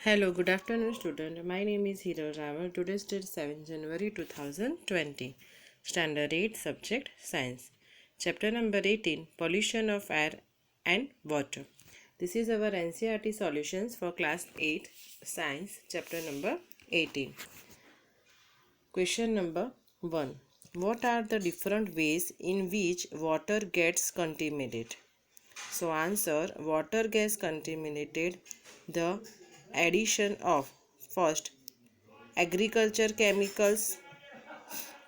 Hello, good afternoon, student. My name is Hero Raval. Today's date 7 January 2020. Standard 8, Subject Science. Chapter number 18, Pollution of Air and Water. This is our NCERT solutions for class 8 Science, chapter number 18. Question number 1. What are the different ways in which water gets contaminated? So answer, water gets contaminated the addition of first agriculture chemicals.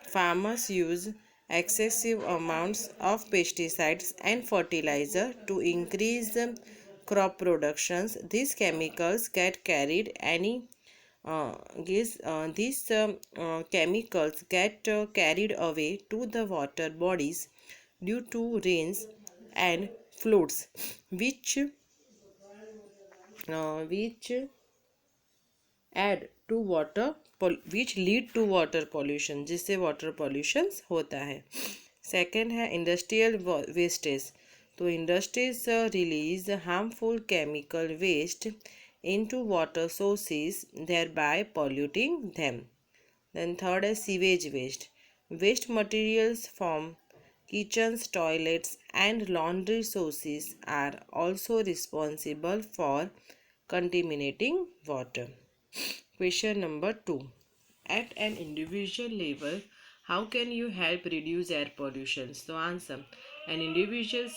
Farmers use excessive amounts of pesticides and fertilizer to increase the crop productions. These chemicals get carried these chemicals get carried away to the water bodies due to rains and floods, which add to which lead to water pollution, जिससे water pollution होता है. Second है industrial wastage. तो industries release harmful chemical waste into water sources, thereby polluting them. Then third is sewage waste. Waste materials from kitchens, toilets and laundry sources are also responsible for contaminating water. Question number 2. At an individual level, how can you help reduce air pollution? So answer. An individual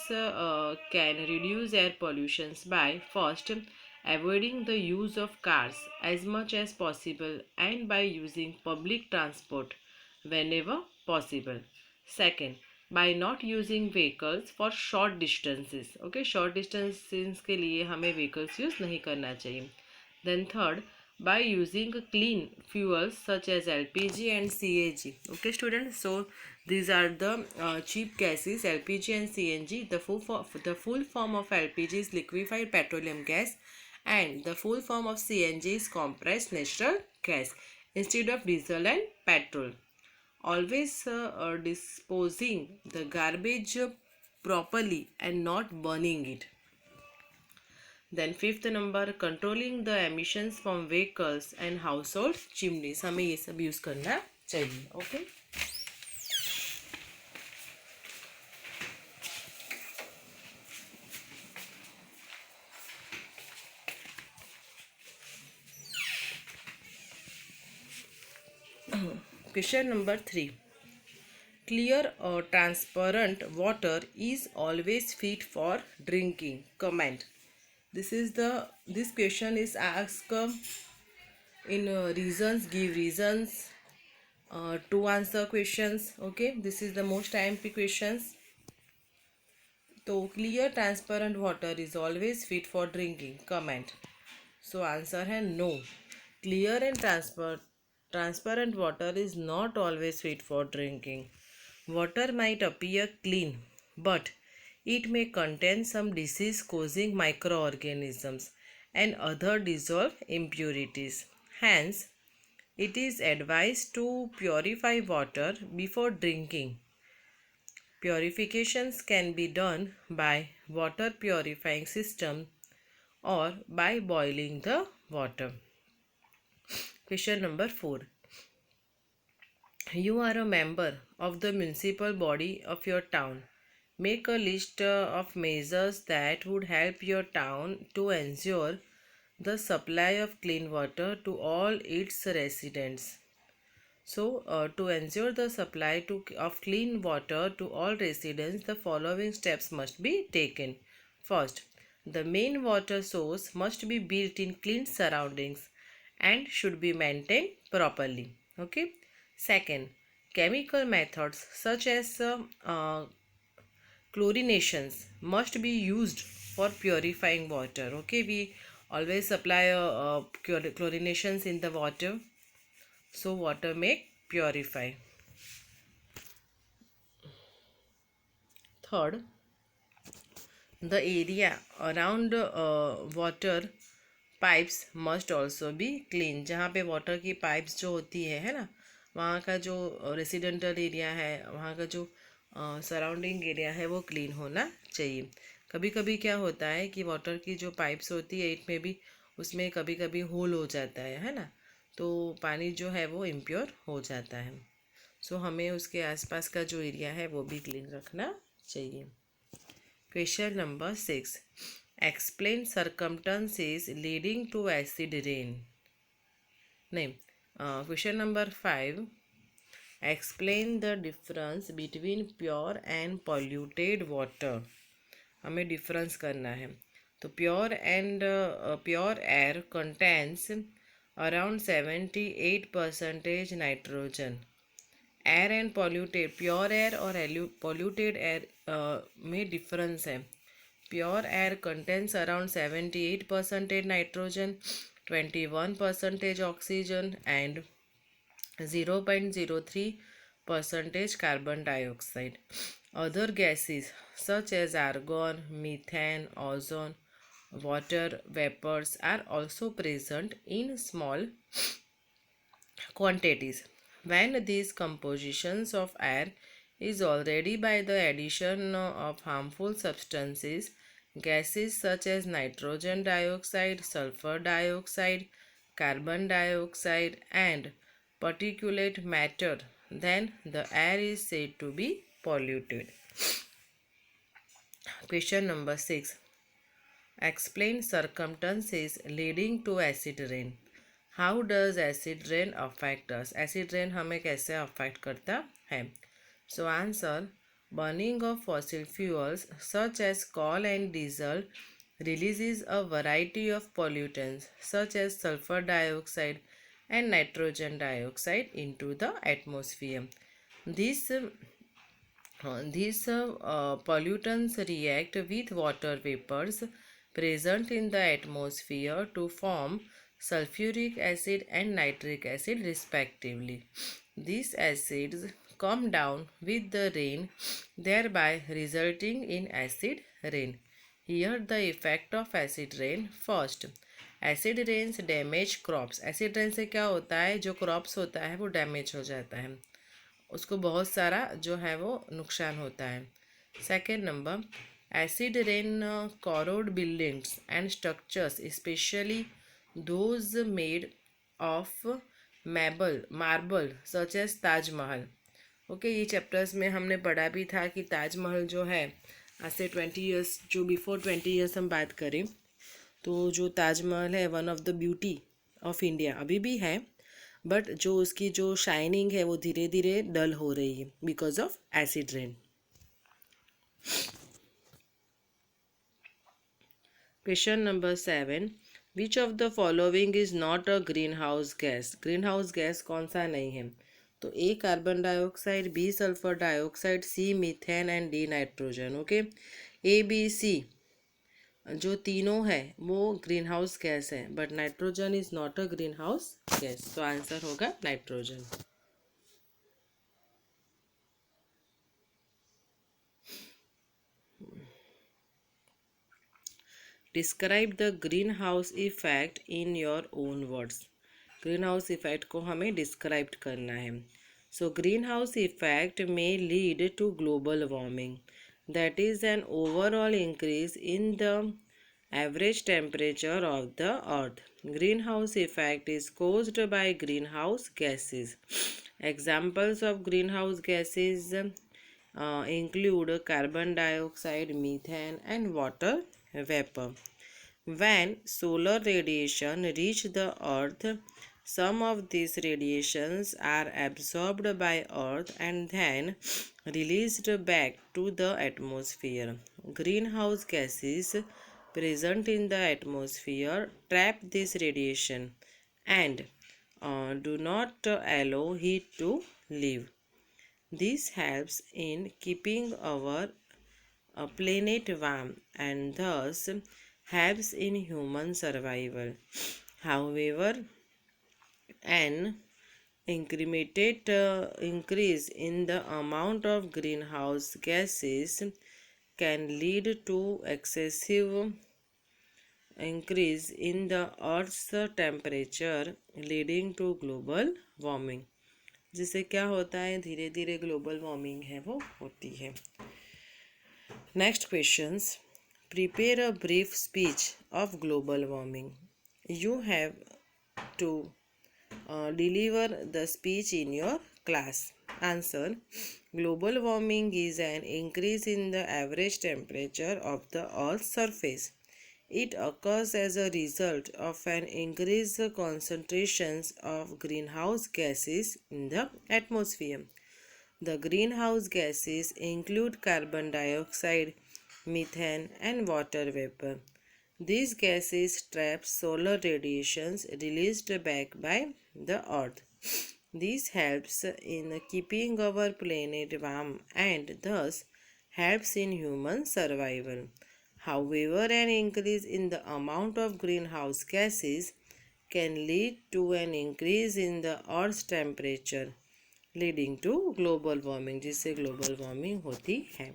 can reduce air pollution by first avoiding the use of cars as much as possible and by using public transport whenever possible. Second, by not using vehicles for short distances. Okay, short distances के लिए हमें vehicles use नहीं करना चाहिए. Then third, by using clean fuels such as LPG and CNG. Okay, students. So these are the cheap gases, LPG and CNG. The full form of LPG is liquefied petroleum gas, and the full form of CNG is compressed natural gas instead of diesel and petrol. Always disposing the garbage properly and not burning it. Then fifth number, controlling the emissions from vehicles and household chimneys. हमें ये सब use करना चाहिए. Okay. Question number 3. Clear or transparent water is always fit for drinking. Comment. This question is asked in reasons. Give reasons to answer questions. Okay, this is the most IMP questions. So clear transparent water is always fit for drinking. Comment. So answer है no. Clear and transparent water is not always fit for drinking. Water might appear clean, but it may contain some disease-causing microorganisms and other dissolved impurities. Hence, it is advised to purify water before drinking. Purifications can be done by water purifying system or by boiling the water. Question number 4. You are a member of the municipal body of your town. Make a list of measures that would help your town to ensure the supply of clean water to all its residents. So, to ensure the supply of clean water to all residents, the following steps must be taken. First, the main water source must be built in clean surroundings and should be maintained properly. Okay. Second, chemical methods such as chlorinations must be used for purifying water. Okay, we always apply chlorinations in the water, so water may purify. Third, the area around water pipes must also be clean. जहाँ पे water की pipes जो होती है ना, वहाँ का जो रेसिडेंटल एरिया है, वहाँ का जो सराउंडिंग एरिया है वो क्लीन होना चाहिए. कभी कभी क्या होता है कि वाटर की जो पाइप्स होती है, इट में भी उसमें कभी कभी होल हो जाता है ना, तो पानी जो है वो इम्प्योर हो जाता है। सो हमें उसके आसपास का जो एरिया है वो भी क्लीन रखना चाहिए। Question number 6, explain circumstances leading to acid rain. नहीं, question number 5, explain the difference between pure and polluted water. हमें डिफरेंस करना है। तो pure air contains around 78% nitrogen. Air and polluted, pure air और पॉल्यूटेड एयर में difference है। Pure air contains around 78% nitrogen, 21% oxygen and 0.03% carbon dioxide. Other gases such as argon, methane, ozone, water vapors are also present in small quantities. When these compositions of air is already by the addition of harmful substances, gases such as nitrogen dioxide, sulfur dioxide, carbon dioxide, and particulate matter, then the air is said to be polluted. Question number 6. Explain circumstances leading to acid rain. How does acid rain affect us? Acid rain हमें कैसे affect करता है? So answer, burning of fossil fuels such as coal and diesel releases a variety of pollutants such as sulfur dioxide and nitrogen dioxide into the atmosphere. These pollutants react with water vapors present in the atmosphere to form sulfuric acid and nitric acid respectively. These acids come down with the rain, thereby resulting in acid rain. Here the effect of acid rain. First, acid rains damage crops. Acid rain से क्या होता है, जो crops होता है वो damage हो जाता है, उसको बहुत सारा जो है वो नुकसान होता है। Second number, acid rain corrode buildings and structures especially those made of marble such as Taj Mahal. Okay, ये चैप्टर्स में हमने पढ़ा भी था कि ताजमहल जो है आज से 20 ईयर्स, जो बिफोर 20 ईयर्स हम बात करें तो जो ताजमहल है one of the beauty of India अभी भी है, बट जो उसकी जो शाइनिंग है वो धीरे धीरे डल हो रही है because of acid rain. Question number 7, which of the following is not a greenhouse gas. Greenhouse gas कौन सा नहीं है? तो A carbon dioxide, B sulphur dioxide, C methane and D nitrogen. Okay, A B C जो तीनों है वो greenhouse gas है, but nitrogen is not a greenhouse gas. तो आंसर होगा nitrogen. Describe the green house effect in your own words. Green house effect को हमें describe करना है। सो ग्रीन हाउस इफेक्ट में lead to global warming, that is an overall increase in the average temperature of the earth. Greenhouse effect is caused by greenhouse gases. Examples of greenhouse gases include carbon dioxide, methane, and water vapor. When solar radiation reach the earth, some of these radiations are absorbed by earth and then released back to the atmosphere. Greenhouse gases present in the atmosphere trap this radiation and do not allow heat to leave. This helps in keeping our planet warm and thus helps in human survival. However, an increase in the amount of greenhouse gases can lead to excessive increase in the earth's temperature leading to global warming, जिससे क्या होता है धीरे धीरे global warming है वो होती है। Next questions, prepare a brief speech of global warming. You have to deliver the speech in your class. Answer. Global warming is an increase in the average temperature of the Earth's surface. It occurs as a result of an increased concentrations of greenhouse gases in the atmosphere. The greenhouse gases include carbon dioxide, methane, and water vapor. These gases trap solar radiations released back by the earth. This helps in keeping our planet warm and thus helps in human survival. However, an increase in the amount of greenhouse gases can lead to an increase in the earth's temperature, leading to global warming, जिससे global warming होती है.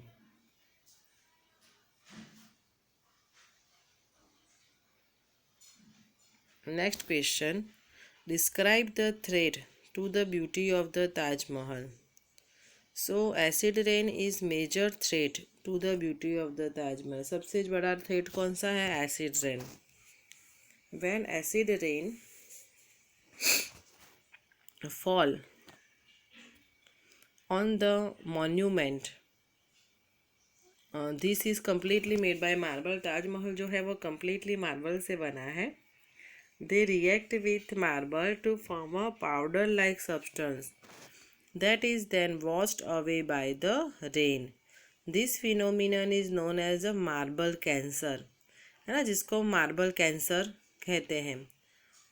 Next question. Describe the threat to the beauty of the Taj Mahal. So acid rain is major threat to the beauty of the Taj Mahal. सबसे बड़ा threat कौन सा है? Acid rain. When acid rain fall on the monument, this is completely made by marble. Taj Mahal जो है वो completely marble से बना है. They react with marble to form a powder like substance that is then washed away by the rain. This phenomenon is known as a marble cancer, है ना, जिसको marble cancer कहते हैं.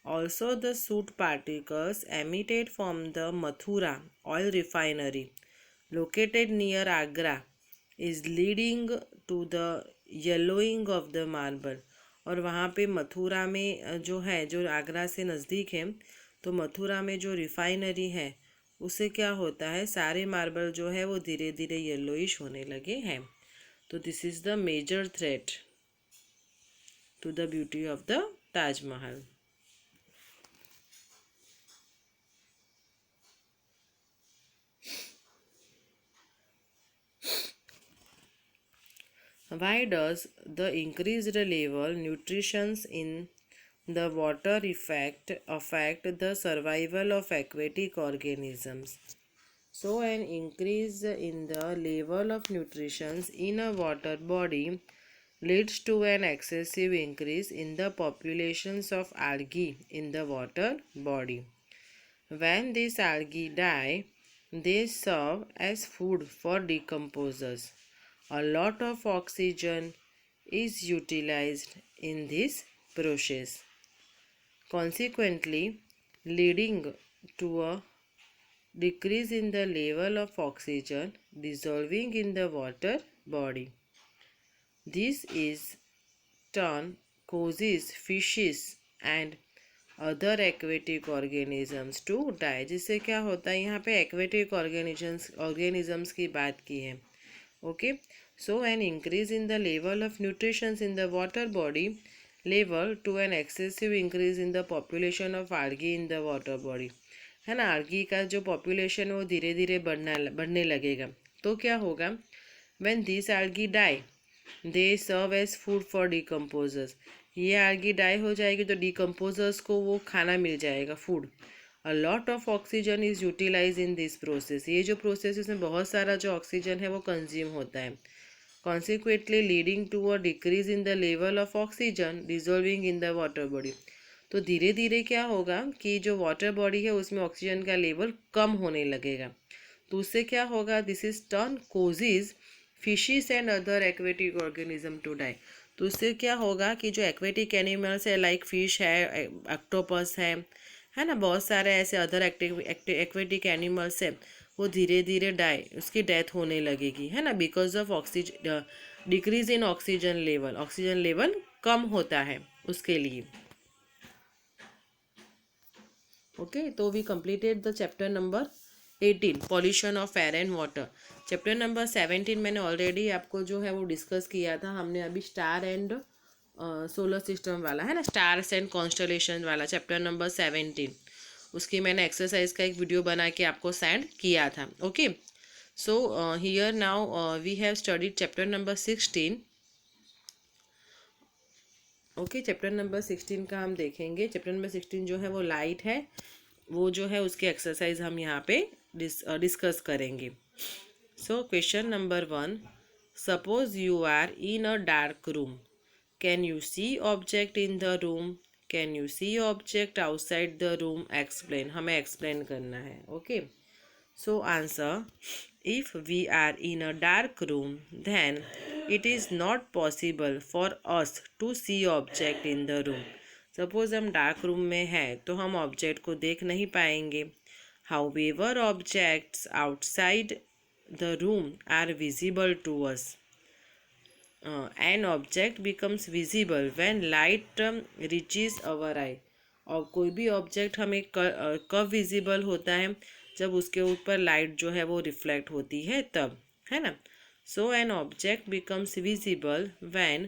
Also, the soot particles emitted from the Mathura oil refinery located near Agra is leading to the yellowing of the marble. और वहाँ पे मथुरा में जो है, जो आगरा से नज़दीक है, तो मथुरा में जो रिफाइनरी है उससे क्या होता है, सारे मार्बल जो है वो धीरे धीरे येलोइश होने लगे हैं. तो this is the major threat to the beauty of the Taj Mahal. Why does the increased level nutrition in the water affect the survival of aquatic organisms? So, an increase in the level of nutrition in a water body leads to an excessive increase in the populations of algae in the water body. When these algae die, they serve as food for decomposers. A lot of oxygen is utilized in this process, consequently leading to a decrease in the level of oxygen dissolving in the water body. This is turn causes fishes and other aquatic organisms to die. जिससे क्या होता है, यहाँ पे aquatic organisms की बात की है. Okay, so an increase in the level of nutritions in the water body level to an excessive increase in the population of algae in the water body, है ना. आल्गी का जो पॉपुलेशन वो धीरे धीरे बढ़ने लगेगा. तो क्या होगा, when this algae die they serve as food for decomposers. ये आल्गी डाई हो जाएगी तो डिकम्पोजर्स को वो खाना मिल जाएगा, food. A lot of oxygen is utilize in this process. ये जो प्रोसेस है उसमें बहुत सारा जो ऑक्सीजन है वो कंज्यूम होता है. Consequently leading to a decrease in the level of oxygen dissolving in the water body. तो धीरे धीरे क्या होगा कि जो वाटर बॉडी है उसमें ऑक्सीजन का लेवल कम होने लगेगा. तो उससे क्या होगा, this is turn causes fishes and other aquatic organism to die. तो उससे क्या होगा कि जो एक्वेटिक एनिमल्स है लाइक फिश है, ऑक्टोपस है ना, बहुत सारे ऐसे अदर एक्वेटिक एनिमल्स है, वो धीरे धीरे उसकी डेथ होने लगेगी, है ना, because of oxygen decrease in oxygen level. Oxygen level कम होता है उसके लिए. ओके, तो we completed the chapter number 18 pollution of air and water. Chapter number 17 मैंने ऑलरेडी आपको जो है वो डिस्कस किया था. हमने अभी स्टार एंड सोलर सिस्टम वाला, है ना, स्टार्स एंड कॉन्स्टलेशन वाला चैप्टर नंबर 17, उसकी मैंने एक्सरसाइज का एक वीडियो बना के आपको सेंड किया था. Okay, so here now we have studied chapter number 16. Okay, chapter number 16 का हम देखेंगे। चैप्टर नंबर 16 जो है वो लाइट है, वो जो है उसके एक्सरसाइज हम यहाँ पे डिस्कस करेंगे। So question number 1, suppose you are in a dark room, can you see object in the room, can you see object outside the room, explain, हमें एक्सप्लेन करना है। Okay, so answer, if we are in a dark room, then it is not possible for us to see object in the room. Suppose हम dark room में हैं तो हम object को देख नहीं पाएंगे. However, objects outside the room are visible to us. An object becomes visible when light reaches our eye. और कोई भी ऑब्जेक्ट हमें कब विजिबल होता है, जब उसके ऊपर लाइट जो है वो रिफ्लेक्ट होती है तब, है ना। So an object becomes visible when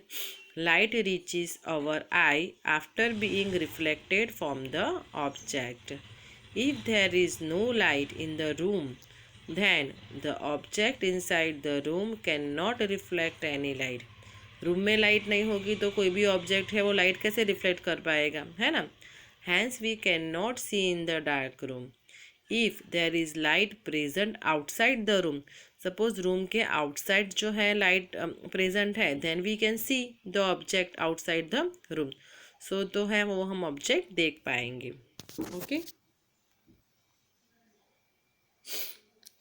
light reaches our eye after being reflected from the object. If there is no light in the room, then the object inside the room cannot reflect any light. Room में light नहीं होगी तो कोई भी object है वो light कैसे reflect कर पाएगा, है ना। Hence we can not see in the dark room. If there is light present outside the room, suppose room के आउटसाइड जो है लाइट प्रेजेंट है, then we can see the object outside the room. So तो है वो हम object देख पाएंगे. Okay,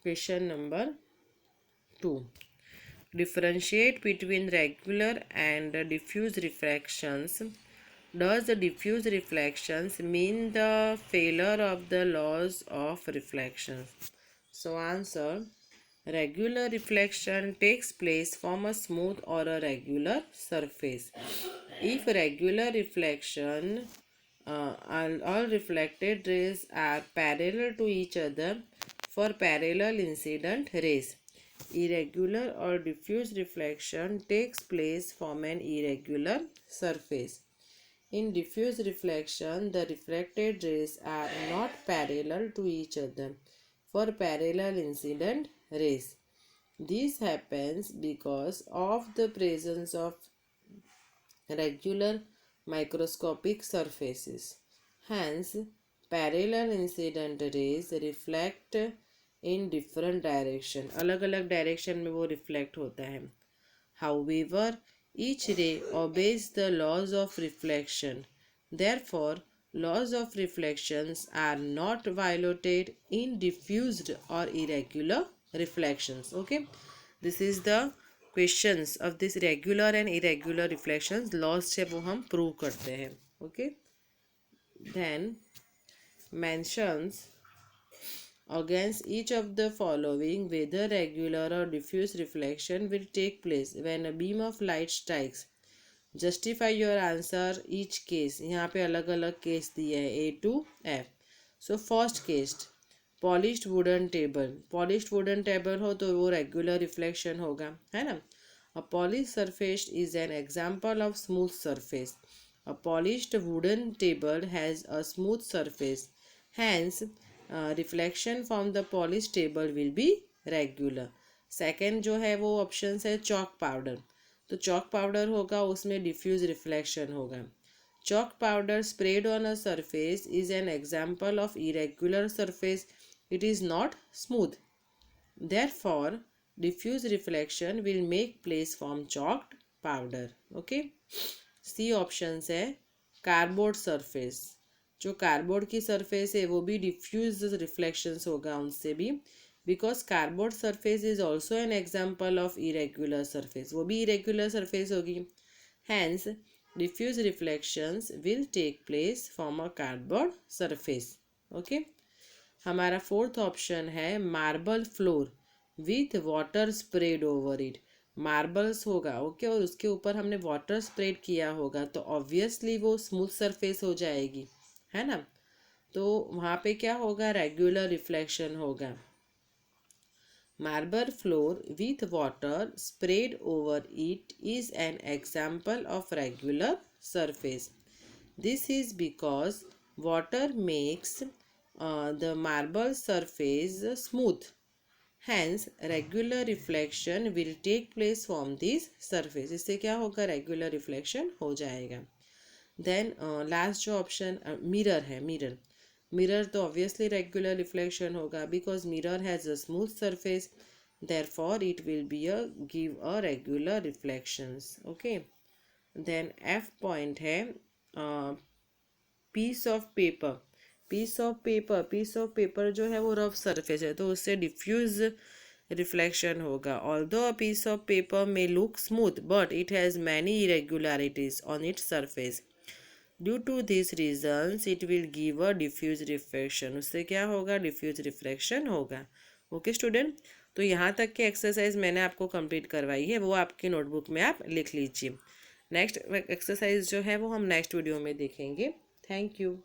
question number 2, differentiate between regular and diffuse refractions. Does the diffuse reflections mean the failure of the laws of reflection? So answer, regular reflection takes place from a smooth or a regular surface. If regular reflection, all reflected rays are parallel to each other for parallel incident rays. Irregular or diffuse reflection takes place from an irregular surface. In diffuse reflection, the refracted rays are not parallel to each other for parallel incident rays. This happens because of the presence of regular microscopic surfaces. Hence, parallel incident rays reflect in different direction. अलग अलग direction में वो reflect होता है. However, each ray obeys the laws of reflection. Therefore, laws of reflections are not violated in diffused or irregular reflections. Okay, this is the questions of this regular and irregular reflections. Laws से वो हम prove करते हैं. Okay, then mentions against each of the following whether regular or diffuse reflection will take place when a beam of light strikes. Justify your answer each case. यहाँ पे अलग अलग case दिए हैं A to F. So first case, polished wooden table. Polished wooden table हो तो वो regular reflection होगा, है ना. A polished surface is an example of smooth surface. A polished wooden table has a smooth surface. Hence, reflection from the polish table will be regular. Second जो है वो option है चॉक पाउडर. तो chalk powder होगा, उसमें diffuse reflection होगा. Chalk powder spread on a surface is an example of irregular surface. It is not smooth. Therefore diffuse reflection will make place from chalked powder. Okay, C option है cardboard surface. जो cardboard की surface है वो भी diffuse reflections होगा उनसे भी, because cardboard surface is also an example of irregular surface. वो भी इरेगुलर सरफेस होगी. Hence diffuse reflections will take place from a cardboard surface. Okay, हमारा फोर्थ ऑप्शन है marble floor with water spread over it. Marbles होगा, okay, और उसके ऊपर हमने वाटर स्प्रेड किया होगा तो ऑब्वियसली वो स्मूथ सरफेस हो जाएगी, है ना. तो वहाँ पे क्या होगा, रेगुलर रिफ्लेक्शन होगा. Marble floor with water spread over it is an example of regular surface. This is because water makes the marble surface smooth. Hence regular reflection will take place from this surface. इससे क्या होगा, regular reflection हो जाएगा. Then last जो option mirror है, mirror mirror तो obviously regular reflection होगा, because mirror has a smooth surface, therefore it will be a give a regular reflections. Okay, then F point है piece of paper. Piece of paper जो है वो rough surface है, तो उससे diffuse reflection होगा। Although a piece of paper may look smooth but it has many irregularities on its surface, due to this reasons it will give a diffuse reflection. उससे क्या होगा? डिफ्यूज रिफ्लेक्शन होगा। Okay student, तो यहाँ तक की exercise मैंने आपको कंप्लीट करवाई है, वो आपकी नोटबुक में आप लिख लीजिए। नेक्स्ट एक्सरसाइज जो है वो हम नेक्स्ट वीडियो में देखेंगे। Thank you.